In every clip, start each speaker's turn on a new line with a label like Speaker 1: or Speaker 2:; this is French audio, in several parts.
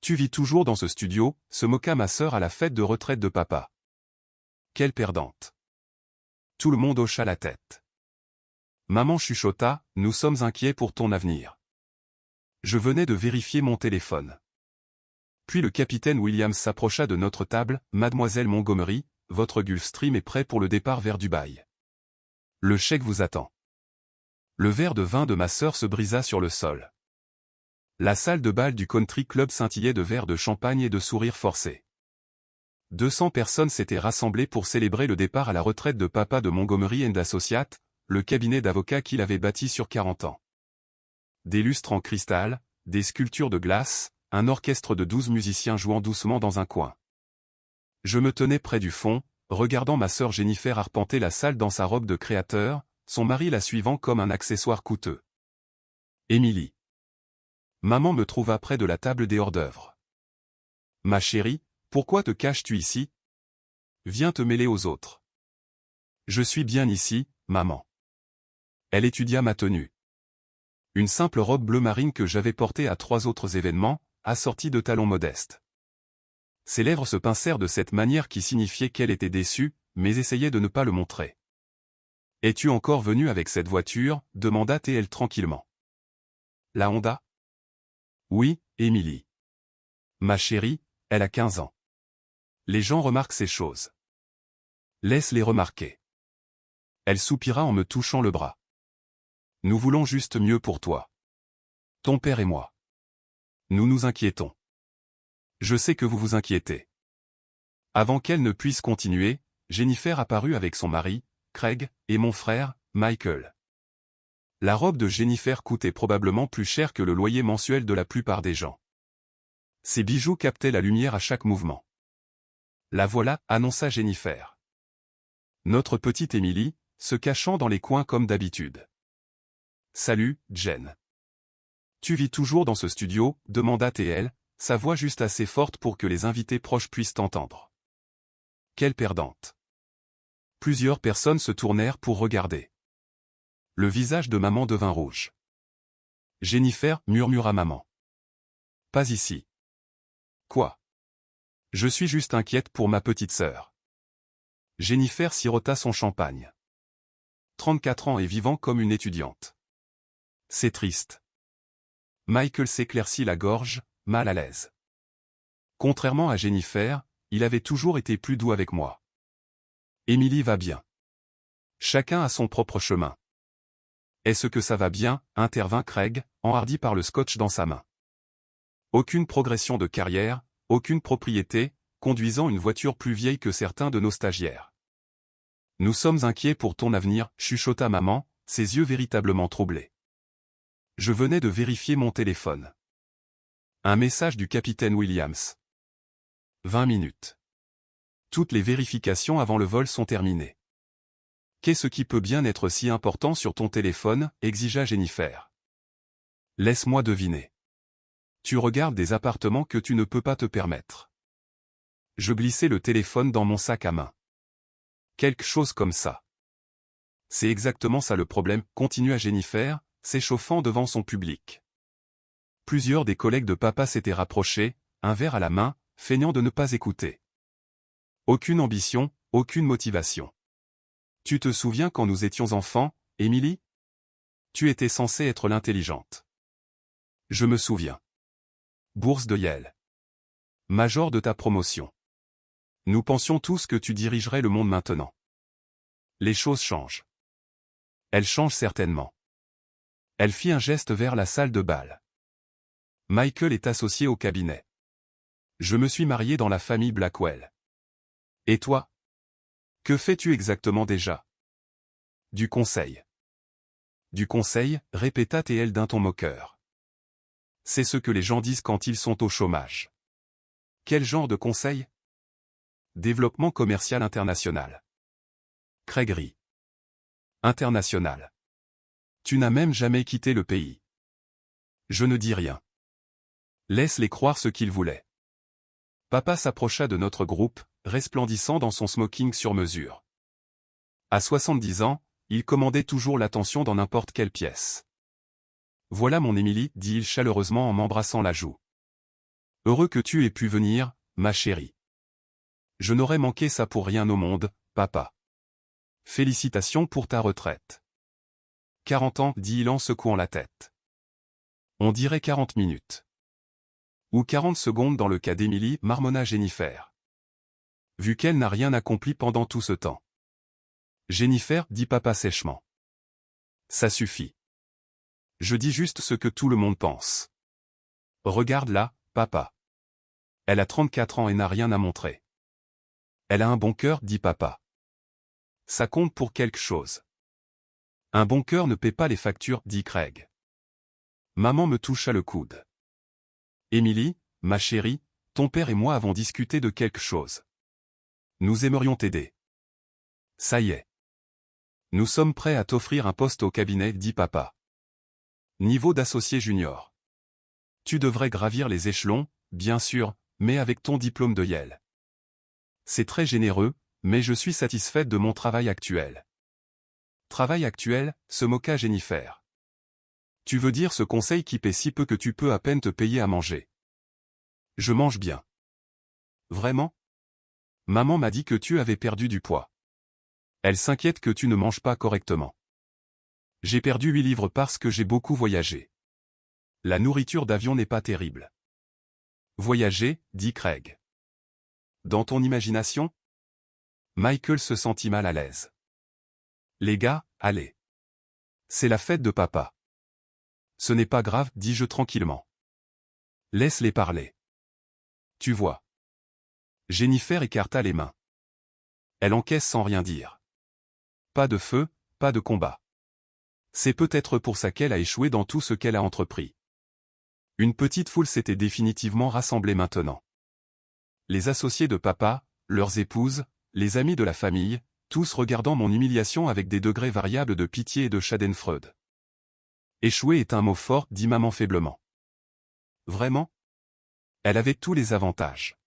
Speaker 1: Tu vis toujours dans ce studio, se moqua ma sœur à la fête de retraite de papa. Quelle perdante. Tout le monde hocha la tête. Maman chuchota, nous sommes inquiets pour ton avenir. Je venais de vérifier mon téléphone. Puis le capitaine Williams s'approcha de notre table, Mademoiselle Montgomery, votre Gulfstream est prêt pour le départ vers Dubaï. Le chèque vous attend. Le verre de vin de ma sœur se brisa sur le sol. La salle de bal du country club scintillait de verres de champagne et de sourires forcés. 200 personnes s'étaient rassemblées pour célébrer le départ à la retraite de papa de Montgomery & Associates, le cabinet d'avocats qu'il avait bâti sur 40 ans. Des lustres en cristal, des sculptures de glace, un orchestre de 12 musiciens jouant doucement dans un coin. Je me tenais près du fond, regardant ma sœur Jennifer arpenter la salle dans sa robe de créateur, son mari la suivant comme un accessoire coûteux. Émilie. Maman me trouva près de la table des hors-d'œuvre. Ma chérie, pourquoi te caches-tu ici? Viens te mêler aux autres. Je suis bien ici, maman. Elle étudia ma tenue. Une simple robe bleu marine que j'avais portée à 3 autres événements, assortie de talons modestes. Ses lèvres se pincèrent de cette manière qui signifiait qu'elle était déçue, mais essayait de ne pas le montrer. « Es-tu encore venu avec cette voiture » demanda-t-elle tranquillement. « La Honda ?»« Oui, Émilie. »« Ma chérie, elle a 15 ans. Les gens remarquent ces choses. Laisse-les remarquer. » Elle soupira en me touchant le bras. « Nous voulons juste mieux pour toi. Ton père et moi. Nous nous inquiétons. Je sais que vous vous inquiétez. » Avant qu'elle ne puisse continuer, Jennifer apparut avec son mari, Craig, et mon frère, Michael. La robe de Jennifer coûtait probablement plus cher que le loyer mensuel de la plupart des gens. Ses bijoux captaient la lumière à chaque mouvement. « La voilà, » annonça Jennifer. Notre petite Émilie, se cachant dans les coins comme d'habitude. « Salut, Jen. Tu vis toujours dans ce studio ?» demanda TL, sa voix juste assez forte pour que les invités proches puissent t'entendre. Quelle perdante. Plusieurs personnes se tournèrent pour regarder. Le visage de maman devint rouge. Jennifer, murmura maman. Pas ici. Quoi? Je suis juste inquiète pour ma petite sœur. Jennifer sirota son champagne. 34 ans et vivant comme une étudiante. C'est triste. Michael s'éclaircit la gorge, mal à l'aise. Contrairement à Jennifer, il avait toujours été plus doux avec moi. Émilie va bien. Chacun a son propre chemin. Est-ce que ça va bien? Intervint Craig, enhardi par le scotch dans sa main. Aucune progression de carrière, aucune propriété, conduisant une voiture plus vieille que certains de nos stagiaires. Nous sommes inquiets pour ton avenir, chuchota maman, ses yeux véritablement troublés. Je venais de vérifier mon téléphone. Un message du capitaine Williams. 20 minutes. Toutes les vérifications avant le vol sont terminées. Qu'est-ce qui peut bien être si important sur ton téléphone? Exigea Jennifer. Laisse-moi deviner. Tu regardes des appartements que tu ne peux pas te permettre. Je glissai le téléphone dans mon sac à main. Quelque chose comme ça. C'est exactement ça le problème, continua Jennifer, s'échauffant devant son public. Plusieurs des collègues de papa s'étaient rapprochés, un verre à la main, feignant de ne pas écouter. Aucune ambition, aucune motivation. Tu te souviens quand nous étions enfants, Émilie? Tu étais censée être l'intelligente. Je me souviens. Bourse de Yale. Major de ta promotion. Nous pensions tous que tu dirigerais le monde maintenant. Les choses changent. Elles changent certainement. Elle fit un geste vers la salle de bal. Michael est associé au cabinet. Je me suis marié dans la famille Blackwell. Et toi? Que fais-tu exactement déjà? Du conseil. Du conseil, répéta TL d'un ton moqueur. C'est ce que les gens disent quand ils sont au chômage. Quel genre de conseil? Développement commercial international. Craig rit. International. Tu n'as même jamais quitté le pays. Je ne dis rien. Laisse-les croire ce qu'ils voulaient. Papa s'approcha de notre groupe, resplendissant dans son smoking sur mesure. À 70 ans, il commandait toujours l'attention dans n'importe quelle pièce. Voilà mon Émilie, dit-il chaleureusement en m'embrassant la joue. Heureux que tu aies pu venir, ma chérie. Je n'aurais manqué ça pour rien au monde, papa. Félicitations pour ta retraite. 40 ans, dit-il en secouant la tête. On dirait 40 minutes. Ou 40 secondes dans le cas d'Emily, marmonna Jennifer. Vu qu'elle n'a rien accompli pendant tout ce temps. Jennifer, dit papa sèchement. Ça suffit. Je dis juste ce que tout le monde pense. Regarde là, papa. Elle a 34 ans et n'a rien à montrer. Elle a un bon cœur, dit papa. Ça compte pour quelque chose. Un bon cœur ne paie pas les factures, dit Craig. Maman me toucha le coude. Emily, ma chérie, ton père et moi avons discuté de quelque chose. Nous aimerions t'aider. Ça y est. Nous sommes prêts à t'offrir un poste au cabinet, dit papa. Niveau d'associé junior. Tu devrais gravir les échelons, bien sûr, mais avec ton diplôme de Yale. C'est très généreux, mais je suis satisfaite de mon travail actuel. Travail actuel, se moqua Jennifer. Tu veux dire ce conseil qui paie si peu que tu peux à peine te payer à manger. Je mange bien. Vraiment? Maman m'a dit que tu avais perdu du poids. Elle s'inquiète que tu ne manges pas correctement. J'ai perdu 8 livres parce que j'ai beaucoup voyagé. La nourriture d'avion n'est pas terrible. Voyager, dit Craig. Dans ton imagination? Michael se sentit mal à l'aise. Les gars, allez. C'est la fête de papa. Ce n'est pas grave, dis-je tranquillement. Laisse-les parler. Tu vois. Jennifer écarta les mains. Elle encaisse sans rien dire. Pas de feu, pas de combat. C'est peut-être pour ça qu'elle a échoué dans tout ce qu'elle a entrepris. Une petite foule s'était définitivement rassemblée maintenant. Les associés de papa, leurs épouses, les amis de la famille, tous regardant mon humiliation avec des degrés variables de pitié et de schadenfreude. Échouer est un mot fort, dit maman faiblement. Vraiment? Elle avait tous les avantages.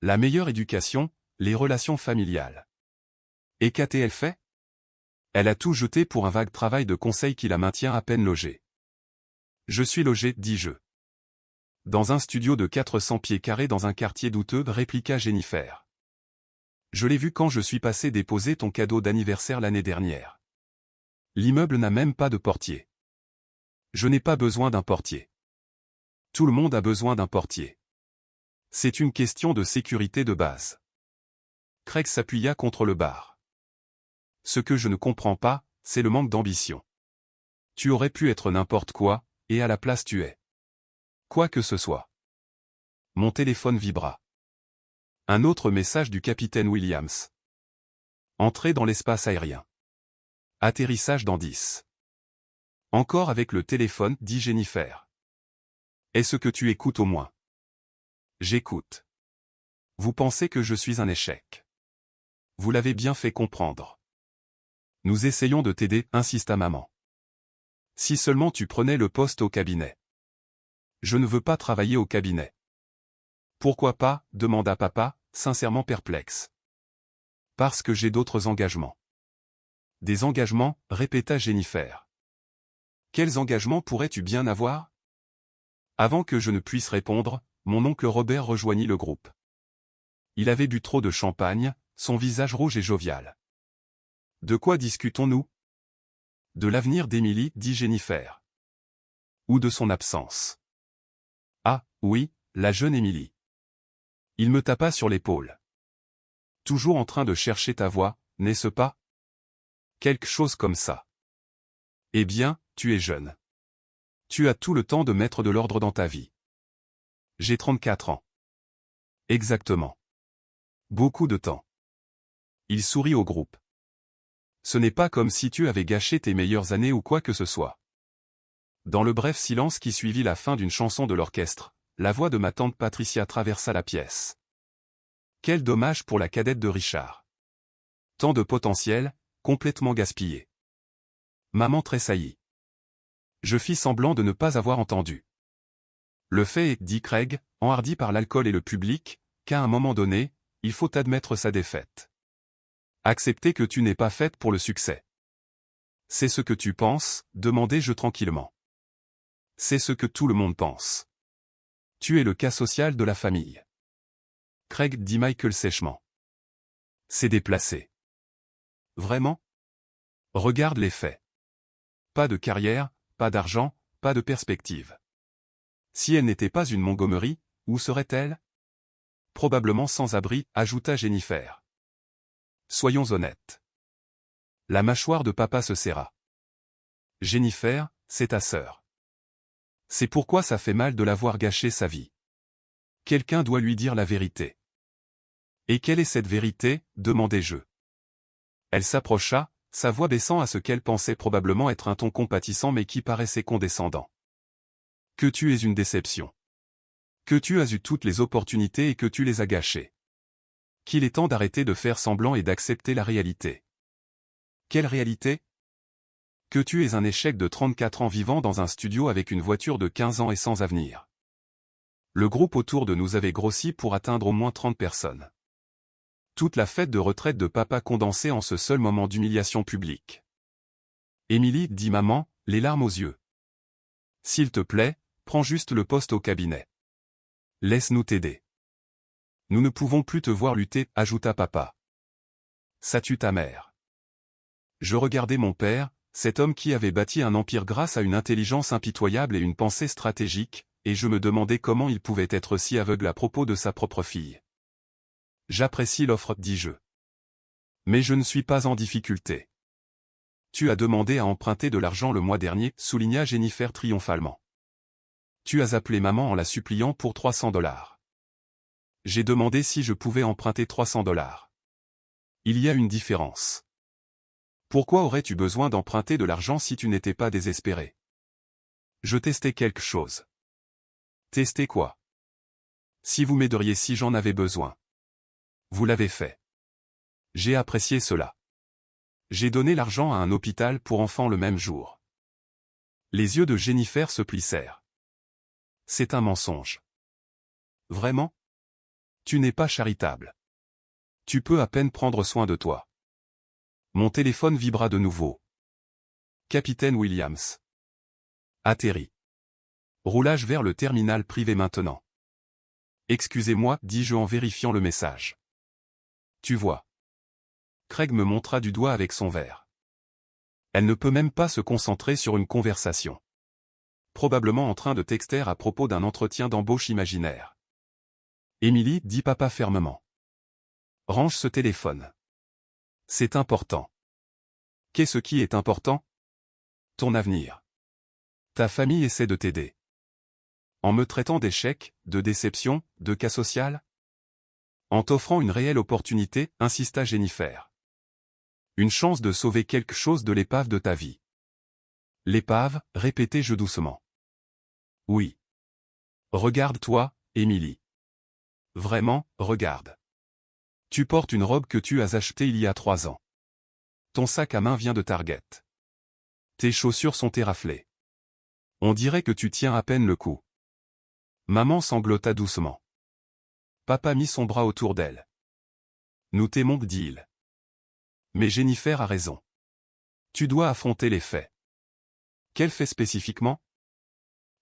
Speaker 1: La meilleure éducation, les relations familiales. Et qu'a-t-elle fait? Elle a tout jeté pour un vague travail de conseil qui la maintient à peine logée. Je suis logé, dis-je. Dans un studio de 400 pieds carrés dans un quartier douteux, répliqua Jennifer. Je l'ai vu quand je suis passé déposer ton cadeau d'anniversaire l'année dernière. L'immeuble n'a même pas de portier. Je n'ai pas besoin d'un portier. Tout le monde a besoin d'un portier. C'est une question de sécurité de base. Craig s'appuya contre le bar. Ce que je ne comprends pas, c'est le manque d'ambition. Tu aurais pu être n'importe quoi, et à la place tu es. Quoi que ce soit. Mon téléphone vibra. Un autre message du capitaine Williams. Entrée dans l'espace aérien. Atterrissage dans 10. Encore avec le téléphone, dit Jennifer. Est-ce que tu écoutes au moins? J'écoute. Vous pensez que je suis un échec. Vous l'avez bien fait comprendre. Nous essayons de t'aider, insista maman. Si seulement tu prenais le poste au cabinet. Je ne veux pas travailler au cabinet. Pourquoi pas, demanda papa, sincèrement perplexe. Parce que j'ai d'autres engagements. Des engagements, répéta Jennifer. Quels engagements pourrais-tu bien avoir? Avant que je ne puisse répondre, mon oncle Robert rejoignit le groupe. Il avait bu trop de champagne, son visage rouge et jovial. De quoi discutons-nous? De l'avenir d'Emily, dit Jennifer. Ou de son absence. Ah, oui, la jeune Emily. Il me tapa sur l'épaule. Toujours en train de chercher ta voix, n'est-ce pas? Quelque chose comme ça. Eh bien, tu es jeune. Tu as tout le temps de mettre de l'ordre dans ta vie. J'ai 34 ans. Exactement. Beaucoup de temps. Il sourit au groupe. Ce n'est pas comme si tu avais gâché tes meilleures années ou quoi que ce soit. Dans le bref silence qui suivit la fin d'une chanson de l'orchestre, la voix de ma tante Patricia traversa la pièce. Quel dommage pour la cadette de Richard. Tant de potentiel, complètement gaspillé. Maman tressaillit. Je fis semblant de ne pas avoir entendu. Le fait est, dit Craig, enhardi par l'alcool et le public, qu'à un moment donné, il faut admettre sa défaite. Accepter que tu n'es pas faite pour le succès. C'est ce que tu penses, demandai-je tranquillement. C'est ce que tout le monde pense. Tu es le cas social de la famille. Craig, dit Michael sèchement. C'est déplacé. Vraiment? Regarde les faits. Pas de carrière, pas d'argent, pas de perspective. Si elle n'était pas une Montgomery, où serait-elle? Probablement sans abri, ajouta Jennifer. Soyons honnêtes. La mâchoire de papa se serra. Jennifer, c'est ta sœur. C'est pourquoi ça fait mal de l'avoir gâché sa vie. Quelqu'un doit lui dire la vérité. Et quelle est cette vérité? Demandai-je. Elle s'approcha, sa voix baissant à ce qu'elle pensait probablement être un ton compatissant mais qui paraissait condescendant. Que tu es une déception. Que tu as eu toutes les opportunités et que tu les as gâchées. Qu'il est temps d'arrêter de faire semblant et d'accepter la réalité. Quelle réalité? Que tu es un échec de 34 ans vivant dans un studio avec une voiture de 15 ans et sans avenir. Le groupe autour de nous avait grossi pour atteindre au moins 30 personnes. Toute la fête de retraite de papa condensée en ce seul moment d'humiliation publique. Émilie, dit maman, les larmes aux yeux. S'il te plaît, prends juste le poste au cabinet. Laisse-nous t'aider. Nous ne pouvons plus te voir lutter, ajouta papa. Ça tue ta mère. Je regardais mon père, cet homme qui avait bâti un empire grâce à une intelligence impitoyable et une pensée stratégique, et je me demandais comment il pouvait être si aveugle à propos de sa propre fille. J'apprécie l'offre, dis-je. Mais je ne suis pas en difficulté. Tu as demandé à emprunter de l'argent le mois dernier, souligna Jennifer triomphalement. Tu as appelé maman en la suppliant pour $300. J'ai demandé si je pouvais emprunter $300. Il y a une différence. Pourquoi aurais-tu besoin d'emprunter de l'argent si tu n'étais pas désespéré? Je testais quelque chose. Tester quoi? Si vous m'aideriez si j'en avais besoin. Vous l'avez fait. J'ai apprécié cela. J'ai donné l'argent à un hôpital pour enfants le même jour. Les yeux de Jennifer se plissèrent. C'est un mensonge. Vraiment? Tu n'es pas charitable. Tu peux à peine prendre soin de toi. Mon téléphone vibra de nouveau. Capitaine Williams. Atterri. Roulage vers le terminal privé maintenant. Excusez-moi, dis-je en vérifiant le message. Tu vois. Craig me montra du doigt avec son verre. Elle ne peut même pas se concentrer sur une conversation. Probablement en train de texter à propos d'un entretien d'embauche imaginaire. Émilie, dit papa fermement. Range ce téléphone. C'est important. Qu'est-ce qui est important? Ton avenir. Ta famille essaie de t'aider. En me traitant d'échec, de déception, de cas social? En t'offrant une réelle opportunité, insista Jennifer. Une chance de sauver quelque chose de l'épave de ta vie. L'épave, répétai-je doucement. Oui. Regarde-toi, Émilie. Vraiment, regarde. Tu portes une robe que tu as achetée il y a 3 ans. Ton sac à main vient de Target. Tes chaussures sont éraflées. On dirait que tu tiens à peine le coup. Maman sanglota doucement. Papa mit son bras autour d'elle. Nous t'aimons, dit-il. Mais Jennifer a raison. Tu dois affronter les faits. Quels faits spécifiquement?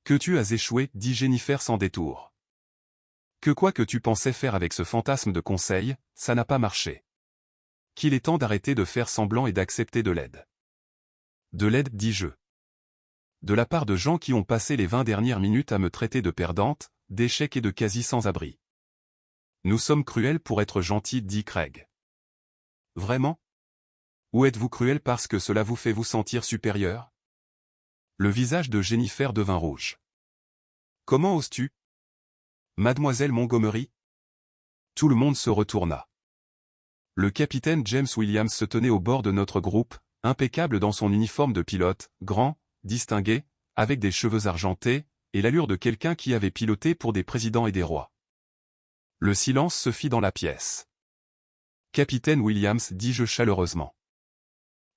Speaker 1: Que tu as échoué, dit Jennifer sans détour. Que quoi que tu pensais faire avec ce fantasme de conseil, ça n'a pas marché. Qu'il est temps d'arrêter de faire semblant et d'accepter de l'aide. De l'aide, dis-je. De la part de gens qui ont passé les 20 dernières minutes à me traiter de perdante, d'échec et de quasi sans-abri. Nous sommes cruels pour être gentils, dit Craig. Vraiment? Ou êtes-vous cruel parce que cela vous fait vous sentir supérieur? Le visage de Jennifer devint rouge. Comment oses-tu? Mademoiselle Montgomery? Tout le monde se retourna. Le capitaine James Williams se tenait au bord de notre groupe, impeccable dans son uniforme de pilote, grand, distingué, avec des cheveux argentés, et l'allure de quelqu'un qui avait piloté pour des présidents et des rois. Le silence se fit dans la pièce. Capitaine Williams, dis-je chaleureusement.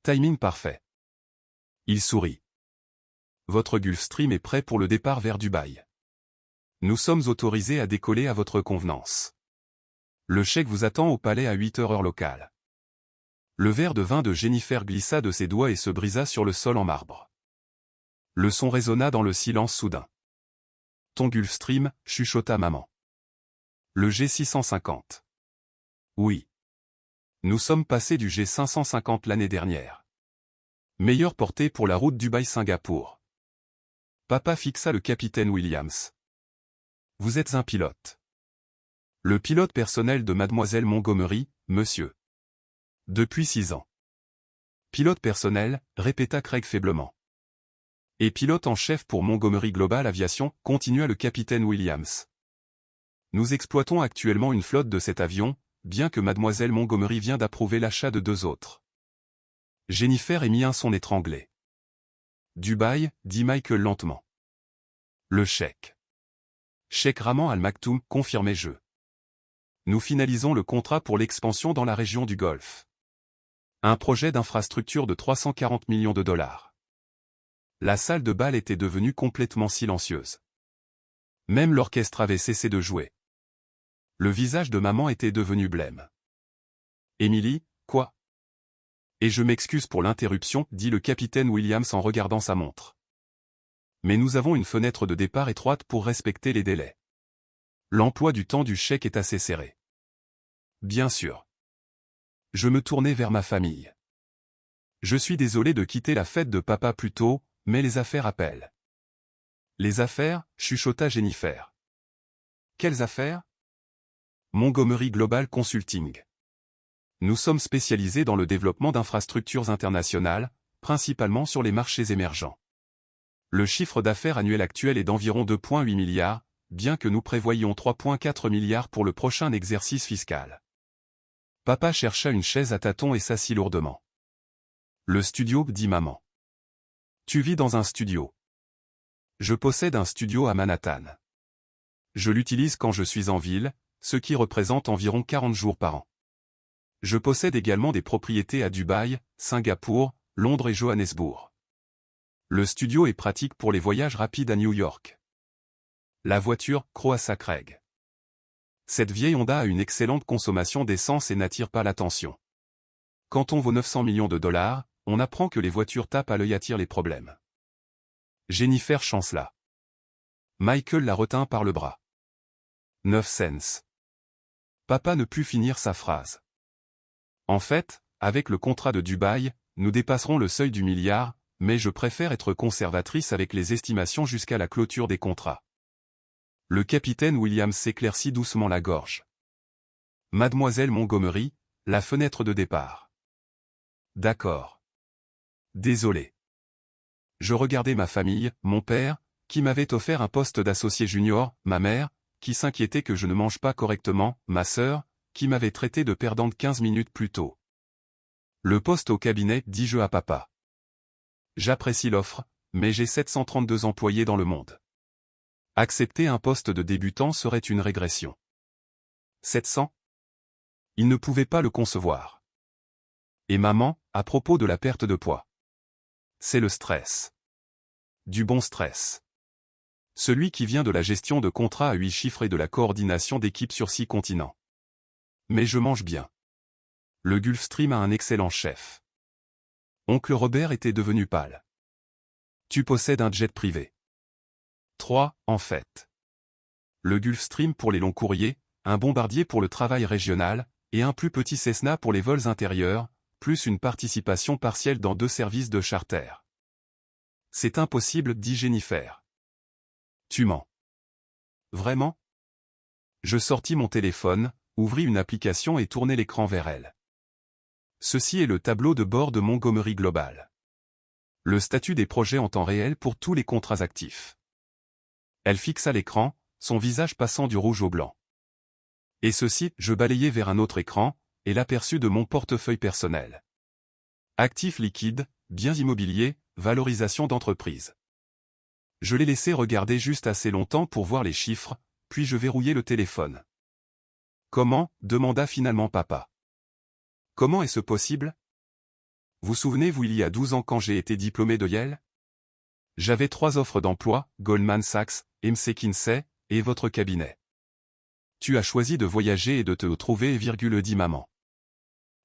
Speaker 1: Timing parfait. Il sourit. Votre Gulfstream est prêt pour le départ vers Dubaï. Nous sommes autorisés à décoller à votre convenance. Le chèque vous attend au palais à 8 heures locale. Le verre de vin de Jennifer glissa de ses doigts et se brisa sur le sol en marbre. Le son résonna dans le silence soudain. ton Gulfstream, chuchota maman. Le G650. Oui. Nous sommes passés du G550 l'année dernière. Meilleure portée pour la route Dubaï-Singapour. Papa fixa le capitaine Williams. Vous êtes un pilote. Le pilote personnel de Mademoiselle Montgomery, monsieur. Depuis 6 ans. Pilote personnel, répéta Craig faiblement. Et pilote en chef pour Montgomery Global Aviation, continua le capitaine Williams. Nous exploitons actuellement une flotte de cet avion, bien que Mademoiselle Montgomery vient d'approuver l'achat de 2 autres. Jennifer émit un son étranglé. Dubaï, dit Michael lentement. Le chèque. Chèque Rahman Al Maktoum, confirmai-je. Nous finalisons le contrat pour l'expansion dans la région du Golfe. Un projet d'infrastructure de 340 millions de dollars. La salle de bal était devenue complètement silencieuse. Même l'orchestre avait cessé de jouer. Le visage de maman était devenu blême. Émilie, quoi? Et je m'excuse pour l'interruption, dit le capitaine Williams en regardant sa montre. Mais nous avons une fenêtre de départ étroite pour respecter les délais. L'emploi du temps du chèque est assez serré. Bien sûr. Je me tournai vers ma famille. Je suis désolé de quitter la fête de papa plus tôt, mais les affaires appellent. Les affaires, chuchota Jennifer. Quelles affaires? Montgomery Global Consulting. Nous sommes spécialisés dans le développement d'infrastructures internationales, principalement sur les marchés émergents. Le chiffre d'affaires annuel actuel est d'environ 2,8 milliards, bien que nous prévoyions 3,4 milliards pour le prochain exercice fiscal. Papa chercha une chaise à tâtons et s'assit lourdement. Le studio, dit maman. Tu vis dans un studio. Je possède un studio à Manhattan. Je l'utilise quand je suis en ville, ce qui représente environ 40 jours par an. Je possède également des propriétés à Dubaï, Singapour, Londres et Johannesburg. Le studio est pratique pour les voyages rapides à New York. La voiture, croassa Craig. Cette vieille Honda a une excellente consommation d'essence et n'attire pas l'attention. Quand on vaut 900 millions de dollars, on apprend que les voitures tapent à l'œil attirent les problèmes. Jennifer chancela. Michael la retint par le bras. 9 cents. Papa ne put finir sa phrase. En fait, avec le contrat de Dubaï, nous dépasserons le seuil du milliard, mais je préfère être conservatrice avec les estimations jusqu'à la clôture des contrats. Le capitaine Williams s'éclaircit doucement la gorge. Mademoiselle Montgomery, la fenêtre de départ. D'accord. Désolé. Je regardais ma famille, mon père, qui m'avait offert un poste d'associé junior, ma mère, qui s'inquiétait que je ne mange pas correctement, ma sœur, qui m'avait traité de perdante 15 minutes plus tôt. Le poste au cabinet, dis-je à papa. J'apprécie l'offre, mais j'ai 732 employés dans le monde. Accepter un poste de débutant serait une régression. 700? Il ne pouvait pas le concevoir. Et maman, à propos de la perte de poids. C'est le stress. Du bon stress. Celui qui vient de la gestion de contrats à 8 chiffres et de la coordination d'équipes sur 6 continents. Mais je mange bien. Le Gulfstream a un excellent chef. Oncle Robert était devenu pâle. Tu possèdes un jet privé. 3, en fait. Le Gulfstream pour les longs courriers, un bombardier pour le travail régional, et un plus petit Cessna pour les vols intérieurs, plus une participation partielle dans 2 services de charter. C'est impossible, dit Jennifer. Tu mens. Vraiment? Je sortis mon téléphone, ouvris une application et tournai l'écran vers elle. Ceci est le tableau de bord de Montgomery Global. Le statut des projets en temps réel pour tous les contrats actifs. Elle fixa l'écran, son visage passant du rouge au blanc. Et ceci, je balayai vers un autre écran, et l'aperçu de mon portefeuille personnel. Actifs liquides, biens immobiliers, valorisation d'entreprise. Je l'ai laissé regarder juste assez longtemps pour voir les chiffres, puis je verrouillai le téléphone. Comment? Demanda finalement papa. Comment est-ce possible? Vous souvenez-vous il y a 12 ans quand j'ai été diplômé de Yale? J'avais 3 offres d'emploi, Goldman Sachs, McKinsey, et votre cabinet. Tu as choisi de voyager et de te trouver, dit maman.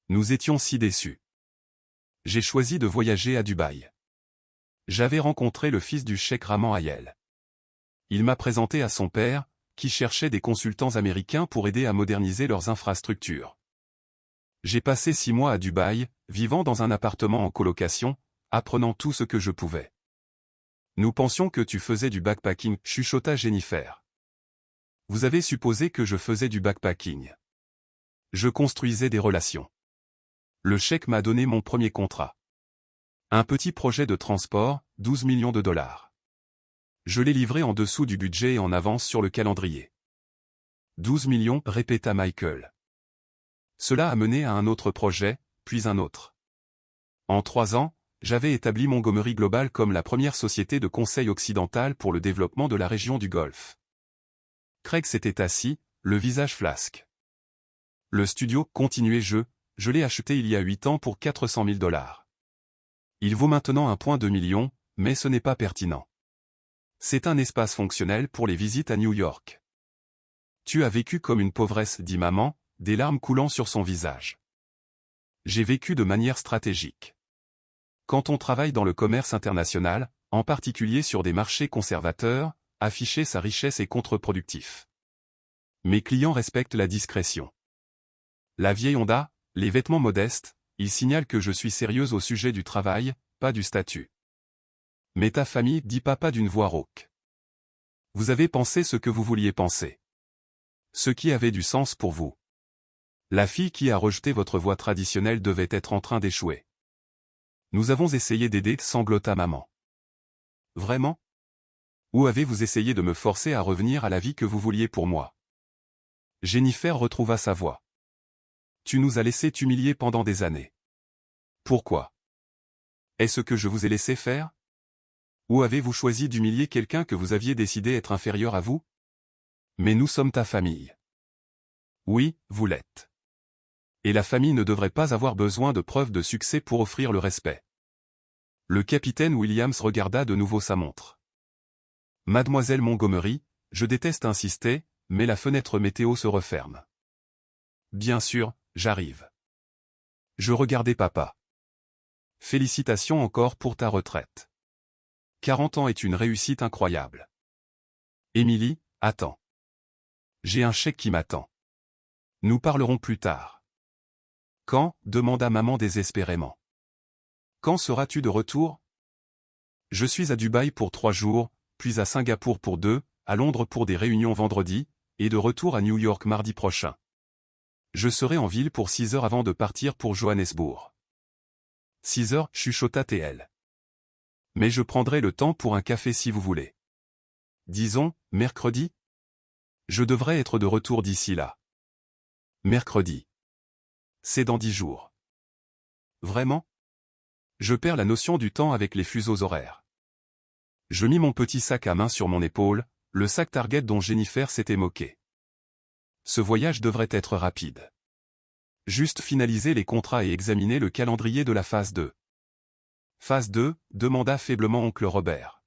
Speaker 1: Nous étions si déçus. J'ai choisi de voyager à Dubaï. J'avais rencontré le fils du cheikh Rahman à Yale. Il m'a présenté à son père, qui cherchait des consultants américains pour aider à moderniser leurs infrastructures. J'ai passé 6 mois à Dubaï, vivant dans un appartement en colocation, apprenant tout ce que je pouvais. Nous pensions que tu faisais du backpacking, chuchota Jennifer. Vous avez supposé que je faisais du backpacking. Je construisais des relations. Le cheikh m'a donné mon premier contrat. Un petit projet de transport, 12 millions de dollars. Je l'ai livré en dessous du budget et en avance sur le calendrier. 12 millions, répéta Michael. Cela a mené à un autre projet, puis un autre. En 3 ans, j'avais établi Montgomery Global comme la première société de conseil occidentale pour le développement de la région du Golfe. Craig s'était assis, le visage flasque. Le studio, continuait je l'ai acheté il y a 8 ans pour 400 000 dollars. Il vaut maintenant 1,2 million, mais ce n'est pas pertinent. C'est un espace fonctionnel pour les visites à New York. Tu as vécu comme une pauvresse, dit maman, des larmes coulant sur son visage. J'ai vécu de manière stratégique. Quand on travaille dans le commerce international, en particulier sur des marchés conservateurs, afficher sa richesse est contre-productif. Mes clients respectent la discrétion. La vieille Honda, les vêtements modestes, ils signalent que je suis sérieuse au sujet du travail, pas du statut. Mais ta famille, dit papa d'une voix rauque. Vous avez pensé ce que vous vouliez penser. Ce qui avait du sens pour vous. La fille qui a rejeté votre voie traditionnelle devait être en train d'échouer. Nous avons essayé d'aider, sanglota maman. Vraiment? Ou avez-vous essayé de me forcer à revenir à la vie que vous vouliez pour moi? Jennifer retrouva sa voix. Tu nous as laissé t'humilier pendant des années. Pourquoi? Est-ce que je vous ai laissé faire? Ou avez-vous choisi d'humilier quelqu'un que vous aviez décidé être inférieur à vous? Mais nous sommes ta famille. Oui, vous l'êtes. Et la famille ne devrait pas avoir besoin de preuves de succès pour offrir le respect. Le capitaine Williams regarda de nouveau sa montre. Mademoiselle Montgomery, je déteste insister, mais la fenêtre météo se referme. Bien sûr, j'arrive. Je regardais papa. Félicitations encore pour ta retraite. 40 ans est une réussite incroyable. Émilie, attends. J'ai un chèque qui m'attend. Nous parlerons plus tard. Quand? Demanda maman désespérément. Quand seras-tu de retour? Je suis à Dubaï pour 3 jours, puis à Singapour pour 2, à Londres pour des réunions vendredi, et de retour à New York mardi prochain. Je serai en ville pour 6 heures avant de partir pour Johannesburg. 6 heures, chuchota TL. Mais je prendrai le temps pour un café si vous voulez. Disons, mercredi? Je devrais être de retour d'ici là. Mercredi. C'est dans 10 jours. Vraiment? Je perds la notion du temps avec les fuseaux horaires. Je mis mon petit sac à main sur mon épaule, le sac Target dont Jennifer s'était moquée. Ce voyage devrait être rapide. Juste finaliser les contrats et examiner le calendrier de la phase 2. Phase 2, demanda faiblement oncle Robert.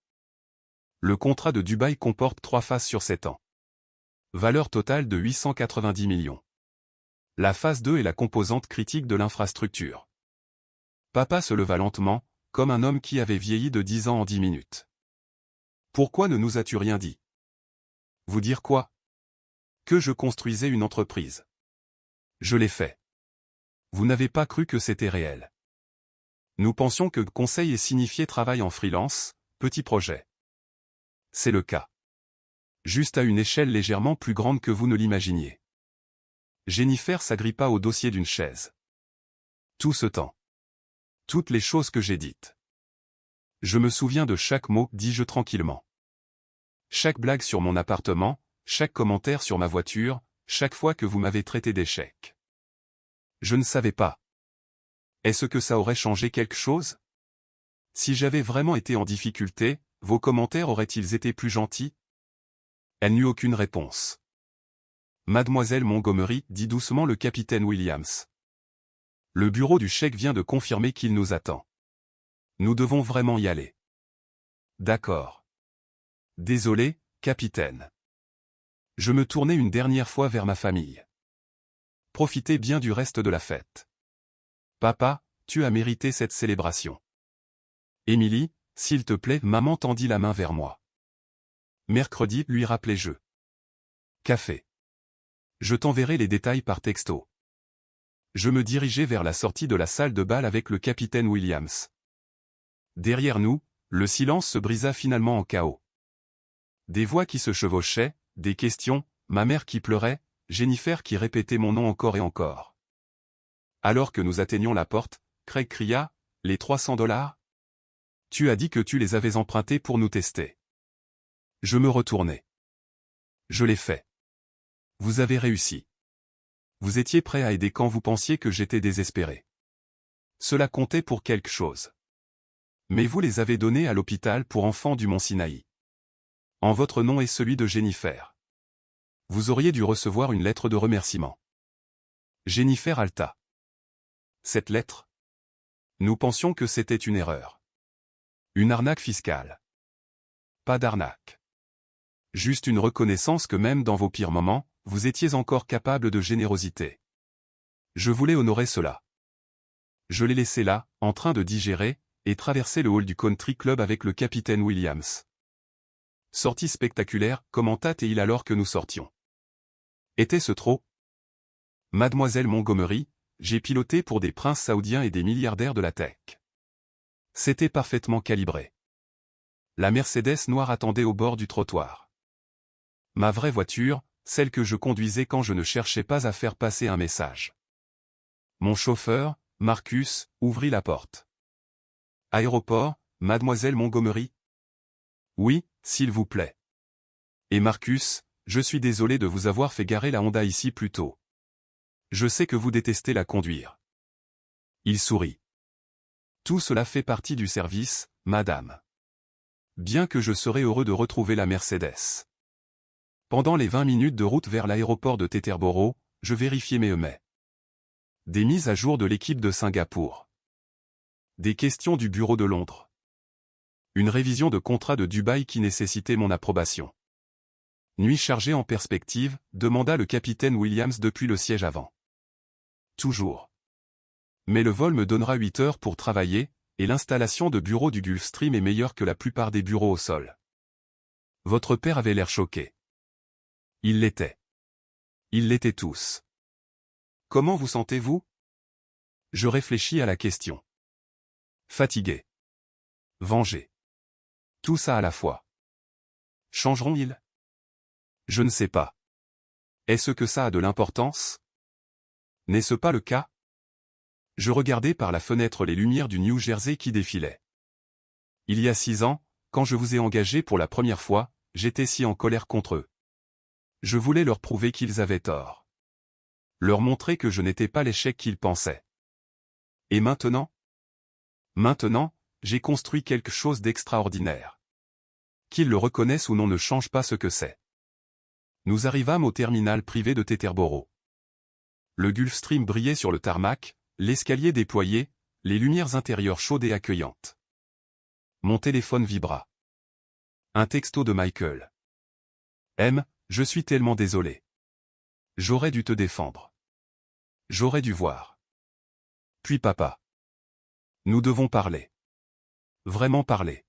Speaker 1: Le contrat de Dubaï comporte 3 phases sur 7 ans. Valeur totale de 890 millions. La phase 2 est la composante critique de l'infrastructure. Papa se leva lentement, comme un homme qui avait vieilli de 10 ans en 10 minutes. Pourquoi ne nous as-tu rien dit? Vous dire quoi? Que je construisais une entreprise. Je l'ai fait. Vous n'avez pas cru que c'était réel. Nous pensions que conseil signifiait travail en freelance, petit projet. C'est le cas. Juste à une échelle légèrement plus grande que vous ne l'imaginiez. Jennifer s'agrippa au dossier d'une chaise. Tout ce temps. Toutes les choses que j'ai dites. Je me souviens de chaque mot, dis-je tranquillement. Chaque blague sur mon appartement, chaque commentaire sur ma voiture, chaque fois que vous m'avez traité d'échec. Je ne savais pas. Est-ce que ça aurait changé quelque chose? Si j'avais vraiment été en difficulté, vos commentaires auraient-ils été plus gentils? Elle n'eut aucune réponse. Mademoiselle Montgomery, dit doucement le capitaine Williams. Le bureau du cheikh vient de confirmer qu'il nous attend. Nous devons vraiment y aller. D'accord. Désolé, capitaine. Je me tournai une dernière fois vers ma famille. Profitez bien du reste de la fête. Papa, tu as mérité cette célébration. Émilie, s'il te plaît, maman tendit la main vers moi. Mercredi, lui rappelai-je. Café. Je t'enverrai les détails par texto. Je me dirigeais vers la sortie de la salle de bal avec le capitaine Williams. Derrière nous, le silence se brisa finalement en chaos. Des voix qui se chevauchaient, des questions, ma mère qui pleurait, Jennifer qui répétait mon nom encore et encore. Alors que nous atteignions la porte, Craig cria, « Les $300 ? Tu as dit que tu les avais empruntés pour nous tester. » Je me retournai. Je l'ai fait. Vous avez réussi. Vous étiez prêt à aider quand vous pensiez que j'étais désespéré. Cela comptait pour quelque chose. Mais vous les avez donnés à l'hôpital pour enfants du Mont Sinaï. En votre nom et celui de Jennifer. Vous auriez dû recevoir une lettre de remerciement. Jennifer halta. Cette lettre? Nous pensions que c'était une erreur. Une arnaque fiscale. Pas d'arnaque. Juste une reconnaissance que même dans vos pires moments, vous étiez encore capable de générosité. Je voulais honorer cela. Je l'ai laissé là, en train de digérer, et traverser le hall du country club avec le capitaine Williams. Sortie spectaculaire, commenta-t-il alors que nous sortions. Était-ce trop? Mademoiselle Montgomery, j'ai piloté pour des princes saoudiens et des milliardaires de la tech. C'était parfaitement calibré. La Mercedes noire attendait au bord du trottoir. Ma vraie voiture, celle que je conduisais quand je ne cherchais pas à faire passer un message. Mon chauffeur, Marcus, ouvrit la porte. Aéroport, mademoiselle Montgomery? Oui, s'il vous plaît. Et Marcus, je suis désolé de vous avoir fait garer la Honda ici plus tôt. Je sais que vous détestez la conduire. Il sourit. Tout cela fait partie du service, madame. Bien que je serais heureux de retrouver la Mercedes. Pendant les 20 minutes de route vers l'aéroport de Teterboro, je vérifiais mes emails. Des mises à jour de l'équipe de Singapour. Des questions du bureau de Londres. Une révision de contrat de Dubaï qui nécessitait mon approbation. Nuit chargée en perspective, demanda le capitaine Williams depuis le siège avant. Toujours. Mais le vol me donnera 8 heures pour travailler, et l'installation de bureaux du Gulfstream est meilleure que la plupart des bureaux au sol. Votre père avait l'air choqué. Il l'était. Ils l'étaient tous. Comment vous sentez-vous? Je réfléchis à la question. Fatigué. Vengé. Tout ça à la fois. Changeront-ils? Je ne sais pas. Est-ce que ça a de l'importance? N'est-ce pas le cas? Je regardais par la fenêtre les lumières du New Jersey qui défilaient. Il y a 6 ans, quand je vous ai engagé pour la première fois, j'étais si en colère contre eux. Je voulais leur prouver qu'ils avaient tort. Leur montrer que je n'étais pas l'échec qu'ils pensaient. Et maintenant? Maintenant, j'ai construit quelque chose d'extraordinaire. Qu'ils le reconnaissent ou non ne change pas ce que c'est. Nous arrivâmes au terminal privé de Teterboro. Le Gulfstream brillait sur le tarmac, l'escalier déployé, les lumières intérieures chaudes et accueillantes. Mon téléphone vibra. Un texto de Michael. M, je suis tellement désolé. J'aurais dû te défendre. J'aurais dû voir. Puis papa. Nous devons parler. Vraiment parler.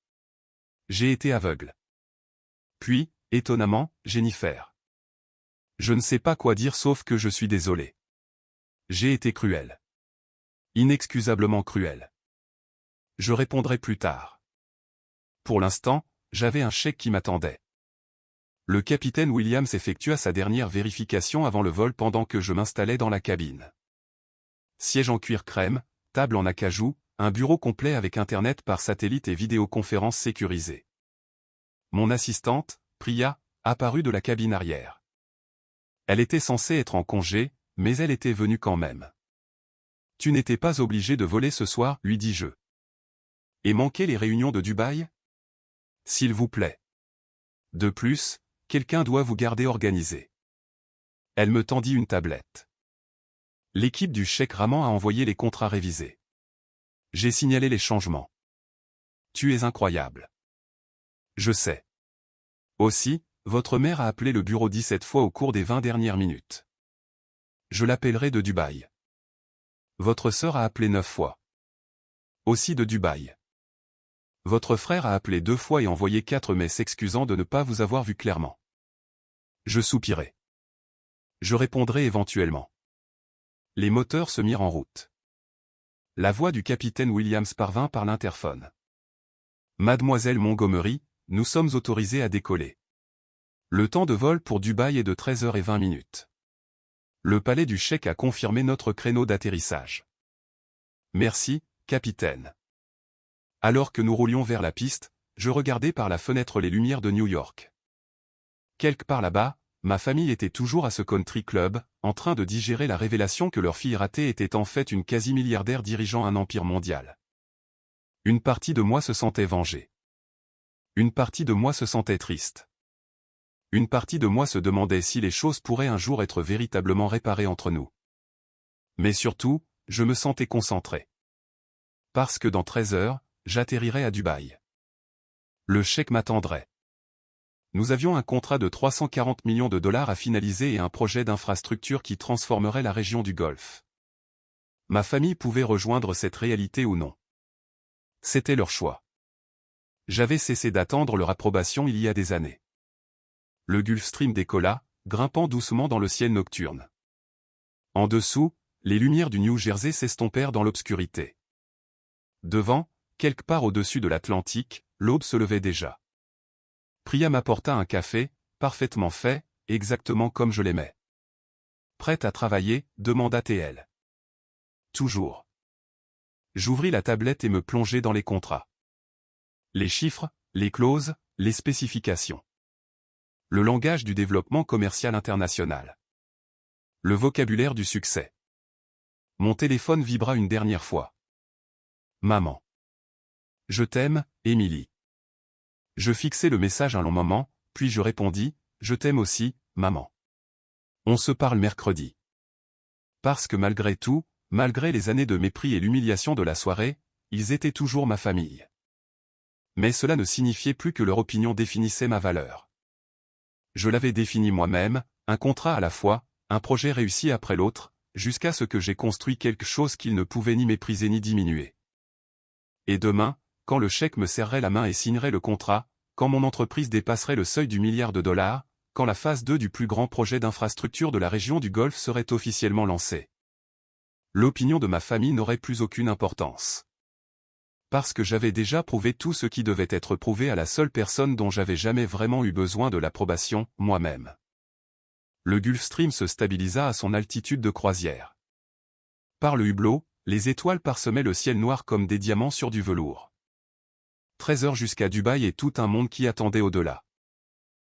Speaker 1: J'ai été aveugle. Puis, étonnamment, Jennifer. Je ne sais pas quoi dire sauf que je suis désolé. J'ai été cruel. Inexcusablement cruel. Je répondrai plus tard. Pour l'instant, j'avais un chèque qui m'attendait. Le capitaine Williams effectua sa dernière vérification avant le vol pendant que je m'installais dans la cabine. Siège en cuir crème, table en acajou, un bureau complet avec internet par satellite et vidéoconférence sécurisée. Mon assistante, Priya, apparut de la cabine arrière. Elle était censée être en congé, mais elle était venue quand même. Tu n'étais pas obligé de voler ce soir, lui dis-je. Et manquer les réunions de Dubaï? S'il vous plaît. De plus, quelqu'un doit vous garder organisé. Elle me tendit une tablette. L'équipe du Cheikh Rahman a envoyé les contrats révisés. J'ai signalé les changements. Tu es incroyable. Je sais. Aussi, votre mère a appelé le bureau 17 fois au cours des 20 dernières minutes. Je l'appellerai de Dubaï. Votre sœur a appelé 9 fois. Aussi de Dubaï. Votre frère a appelé 2 fois et envoyé 4 mails s'excusant de ne pas vous avoir vu clairement. Je soupirai. Je répondrai éventuellement. Les moteurs se mirent en route. La voix du capitaine Williams parvint par l'interphone. Mademoiselle Montgomery, nous sommes autorisés à décoller. Le temps de vol pour Dubaï est de 13h20. Le palais du cheikh a confirmé notre créneau d'atterrissage. Merci, capitaine. Alors que nous roulions vers la piste, je regardais par la fenêtre les lumières de New York. Quelque part là-bas, ma famille était toujours à ce country club, en train de digérer la révélation que leur fille ratée était en fait une quasi-milliardaire dirigeant un empire mondial. Une partie de moi se sentait vengée. Une partie de moi se sentait triste. Une partie de moi se demandait si les choses pourraient un jour être véritablement réparées entre nous. Mais surtout, je me sentais concentré. Parce que dans 13 heures, j'atterrirais à Dubaï. Le cheikh m'attendrait. Nous avions un contrat de 340 millions de dollars à finaliser et un projet d'infrastructure qui transformerait la région du Golfe. Ma famille pouvait rejoindre cette réalité ou non. C'était leur choix. J'avais cessé d'attendre leur approbation il y a des années. Le Gulfstream décolla, grimpant doucement dans le ciel nocturne. En dessous, les lumières du New Jersey s'estompèrent dans l'obscurité. Devant, quelque part au-dessus de l'Atlantique, l'aube se levait déjà. Priya m'apporta un café, parfaitement fait, exactement comme je l'aimais. Prête à travailler, demanda-t-elle. Toujours. J'ouvris la tablette et me plongeai dans les contrats. Les chiffres, les clauses, les spécifications. Le langage du développement commercial international. Le vocabulaire du succès. Mon téléphone vibra une dernière fois. Maman. Je t'aime, Émilie. Je fixai le message un long moment, puis je répondis, je t'aime aussi, maman. On se parle mercredi. Parce que malgré tout, malgré les années de mépris et l'humiliation de la soirée, ils étaient toujours ma famille. Mais cela ne signifiait plus que leur opinion définissait ma valeur. Je l'avais défini moi-même, un contrat à la fois, un projet réussi après l'autre, jusqu'à ce que j'ai construit quelque chose qu'ils ne pouvaient ni mépriser ni diminuer. Et demain, quand le cheikh me serrerait la main et signerait le contrat, quand mon entreprise dépasserait le seuil du milliard de dollars, quand la phase 2 du plus grand projet d'infrastructure de la région du Golfe serait officiellement lancée. L'opinion de ma famille n'aurait plus aucune importance. Parce que j'avais déjà prouvé tout ce qui devait être prouvé à la seule personne dont j'avais jamais vraiment eu besoin de l'approbation, moi-même. Le Gulfstream se stabilisa à son altitude de croisière. Par le hublot, les étoiles parsemaient le ciel noir comme des diamants sur du velours. 13 heures jusqu'à Dubaï et tout un monde qui attendait au-delà.